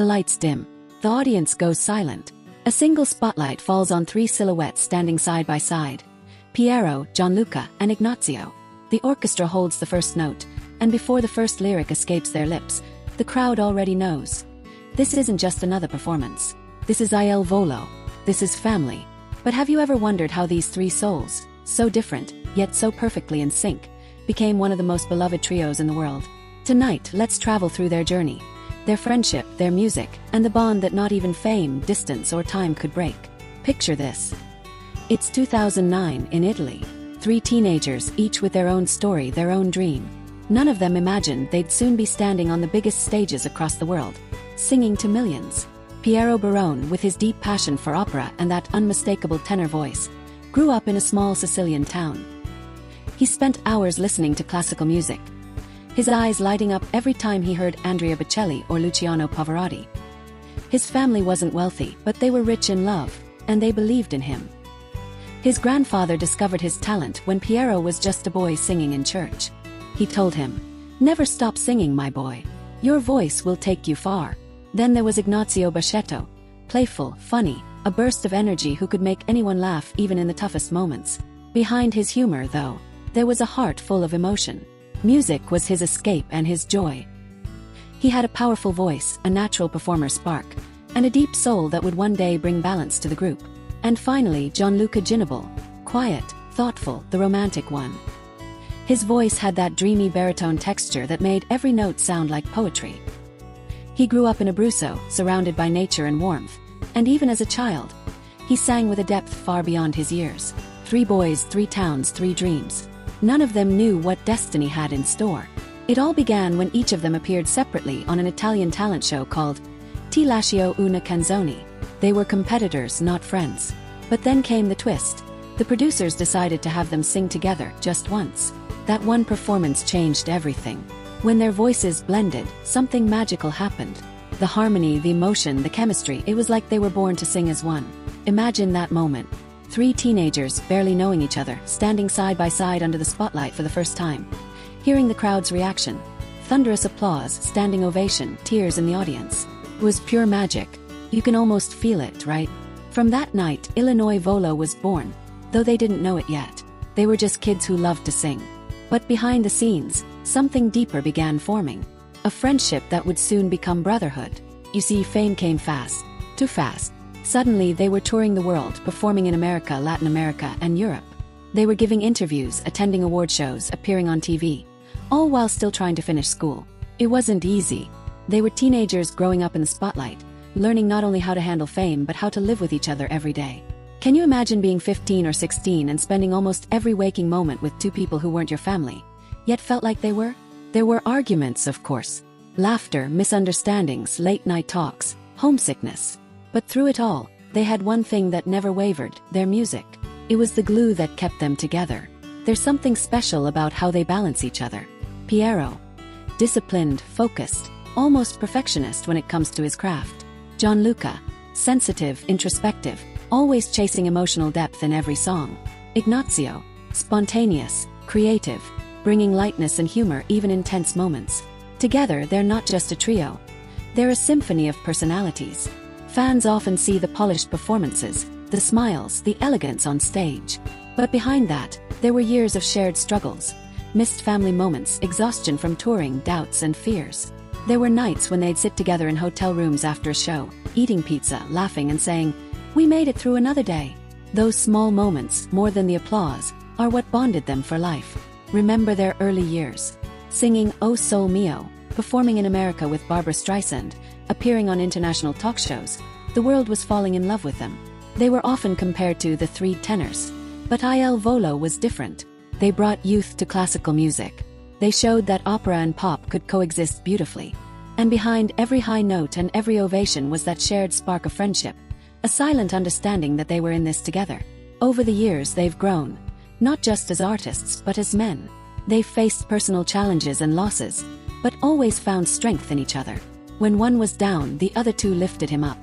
The lights dim. The audience goes silent. A single spotlight falls on three silhouettes standing side by side. Piero, Gianluca, and Ignazio. The orchestra holds the first note, and before the first lyric escapes their lips, the crowd already knows. This isn't just another performance. This is Il Volo. This is family. But have you ever wondered how these three souls, so different, yet so perfectly in sync, became one of the most beloved trios in the world? Tonight, let's travel through their journey. Their friendship, their music, and the bond that not even fame, distance, or time could break. Picture this. It's 2009 in Italy. Three teenagers, each with their own story, their own dream. None of them imagined they'd soon be standing on the biggest stages across the world, singing to millions. Piero, with his deep passion for opera and that unmistakable tenor voice, grew up in a small Sicilian town. He spent hours listening to classical music, his eyes lighting up every time he heard Andrea Bocelli or Luciano Pavarotti. His family wasn't wealthy, but they were rich in love, and they believed in him. His grandfather discovered his talent when Piero was just a boy singing in church. He told him, "Never stop singing, my boy. Your voice will take you far." Then there was Ignazio, playful, funny, a burst of energy who could make anyone laugh even in the toughest moments. Behind his humor, though, there was a heart full of emotion. Music was his escape and his joy. He had a powerful voice, a natural performer spark, and a deep soul that would one day bring balance to the group. And finally, Gianluca, quiet, thoughtful, the romantic one. His voice had that dreamy baritone texture that made every note sound like poetry. He grew up in Abruzzo, surrounded by nature and warmth, and even as a child, he sang with a depth far beyond his years. 3 boys, 3 towns, 3 dreams. None of them knew what destiny had in store. It all began when each of them appeared separately on an Italian talent show called Ti lascio una canzone. They were competitors, not friends. But then came the twist. The producers decided to have them sing together just once. That one performance changed everything. When their voices blended, something magical happened. The harmony, the emotion, the chemistry, it was like they were born to sing as one. Imagine that moment. 3 teenagers, barely knowing each other, standing side by side under the spotlight for the first time. Hearing the crowd's reaction. Thunderous applause, standing ovation, tears in the audience. It was pure magic. You can almost feel it, right? From that night, Illinois Volo was born, though they didn't know it yet. They were just kids who loved to sing. But behind the scenes, something deeper began forming. A friendship that would soon become brotherhood. You see, fame came fast. Too fast. Suddenly they were touring the world, performing in America, Latin America, and Europe. They were giving interviews, attending award shows, appearing on TV, all while still trying to finish school. It wasn't easy. They were teenagers growing up in the spotlight, learning not only how to handle fame but how to live with each other every day. Can you imagine being 15 or 16 and spending almost every waking moment with 2 people who weren't your family, yet felt like they were? There were arguments, of course. Laughter, misunderstandings, late-night talks, homesickness. But through it all, they had one thing that never wavered, their music. It was the glue that kept them together. There's something special about how they balance each other. Piero, disciplined, focused, almost perfectionist when it comes to his craft. Gianluca, sensitive, introspective, always chasing emotional depth in every song. Ignazio, spontaneous, creative, bringing lightness and humor even in tense moments. Together, they're not just a trio. They're a symphony of personalities. Fans often see the polished performances, the smiles, the elegance on stage. But behind that, there were years of shared struggles, missed family moments, exhaustion from touring, doubts and fears. There were nights when they'd sit together in hotel rooms after a show, eating pizza, laughing and saying, "We made it through another day." Those small moments, more than the applause, are what bonded them for life. Remember their early years. Singing "O Sol Mio," performing in America with Barbra Streisand, appearing on international talk shows. The world was falling in love with them. They were often compared to the 3 tenors. But Il Volo was different. They brought youth to classical music. They showed that opera and pop could coexist beautifully. And behind every high note and every ovation was that shared spark of friendship, a silent understanding that they were in this together. Over the years they've grown, not just as artists but as men. They've faced personal challenges and losses, but always found strength in each other. When one was down, the other 2 lifted him up.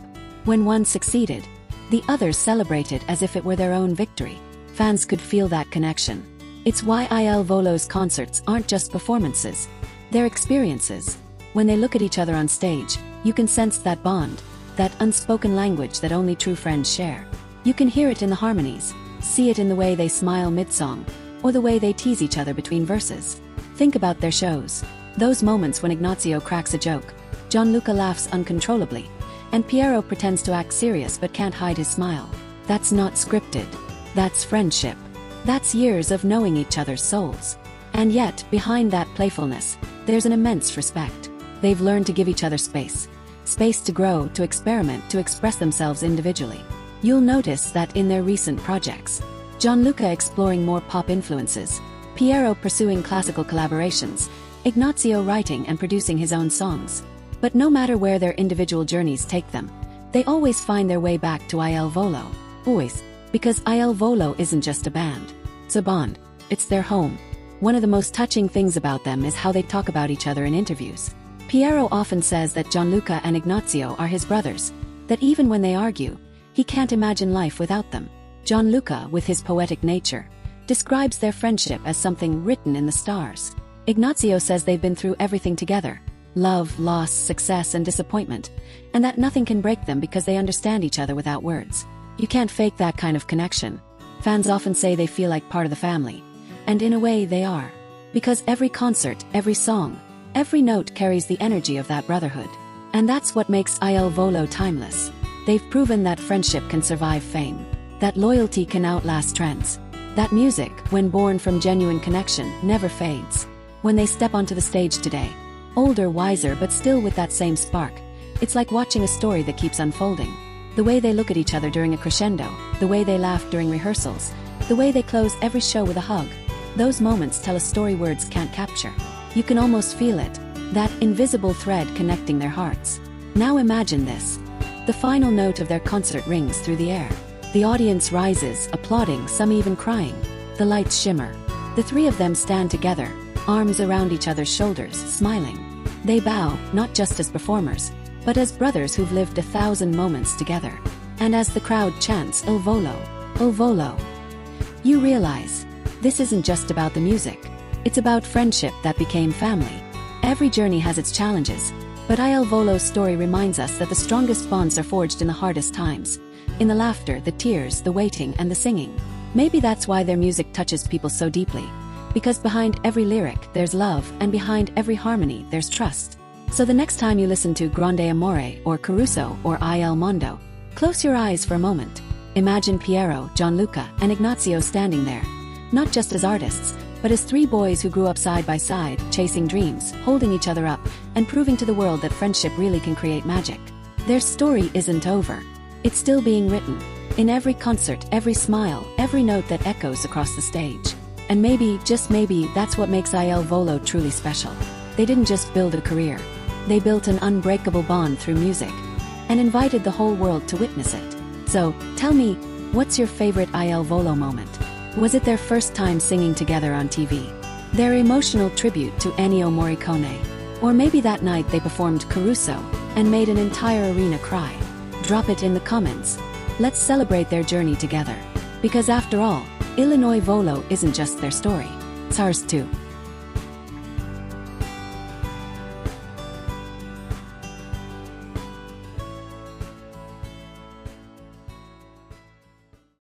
When one succeeded, the others celebrated as if it were their own victory. Fans could feel that connection. It's why Il Volo's concerts aren't just performances, they're experiences. When they look at each other on stage, You can sense that bond, that unspoken language that only true friends share. You can hear it in the harmonies, see it in the way they smile mid-song, or the way they tease each other between verses. Think about their shows. Those moments when Ignazio cracks a joke, Gianluca laughs uncontrollably, and Piero pretends to act serious but can't hide his smile. That's not scripted. That's friendship. That's years of knowing each other's souls. And yet, behind that playfulness, there's an immense respect. They've learned to give each other space. Space to grow, to experiment, to express themselves individually. You'll notice that in their recent projects, Gianluca exploring more pop influences, Piero pursuing classical collaborations, Ignazio writing and producing his own songs. But no matter where their individual journeys take them, they always find their way back to Il Volo. Always. Because Il Volo isn't just a band. It's a bond. It's their home. One of the most touching things about them is how they talk about each other in interviews. Piero often says that Gianluca and Ignazio are his brothers, that even when they argue, he can't imagine life without them. Gianluca, with his poetic nature, describes their friendship as something written in the stars. Ignazio says they've been through everything together: love, loss, success, and disappointment, and that nothing can break them because they understand each other without words. You can't fake that kind of connection. Fans often say they feel like part of the family, and in a way they are. Because every concert, every song, every note carries the energy of that brotherhood. And that's what makes Il Volo timeless. They've proven that friendship can survive fame, that loyalty can outlast trends, that music, when born from genuine connection, never fades. When they step onto the stage today, older, wiser, but still with that same spark, it's like watching a story that keeps unfolding. The way they look at each other during a crescendo, the way they laugh during rehearsals, the way they close every show with a hug, those moments tell a story words can't capture. You can almost feel it, that invisible thread connecting their hearts. Now imagine this. The final note of their concert rings through the air. The audience rises, applauding, some even crying. The lights shimmer. The three of them stand together, arms around each other's shoulders, smiling. They bow, not just as performers, but as brothers who've lived 1,000 moments together. And as the crowd chants, Il Volo, Il Volo, you realize, this isn't just about the music. It's about friendship that became family. Every journey has its challenges, but Il Volo's story reminds us that the strongest bonds are forged in the hardest times. In the laughter, the tears, the waiting, and the singing. Maybe that's why their music touches people so deeply. Because behind every lyric, there's love, and behind every harmony, there's trust. So the next time you listen to Grande Amore, or Caruso, or Il Mondo, close your eyes for a moment. Imagine Piero, Gianluca, and Ignazio standing there. Not just as artists, but as three boys who grew up side by side, chasing dreams, holding each other up, and proving to the world that friendship really can create magic. Their story isn't over. It's still being written. In every concert, every smile, every note that echoes across the stage. And maybe, just maybe, that's what makes Il Volo truly special. They didn't just build a career. They built an unbreakable bond through music, and invited the whole world to witness it. So, tell me, what's your favorite Il Volo moment? Was it their first time singing together on TV? Their emotional tribute to Ennio Morricone? Or maybe that night they performed Caruso, and made an entire arena cry? Drop it in the comments. Let's celebrate their journey together. Because after all, Il Volo isn't just their story. It's ours too.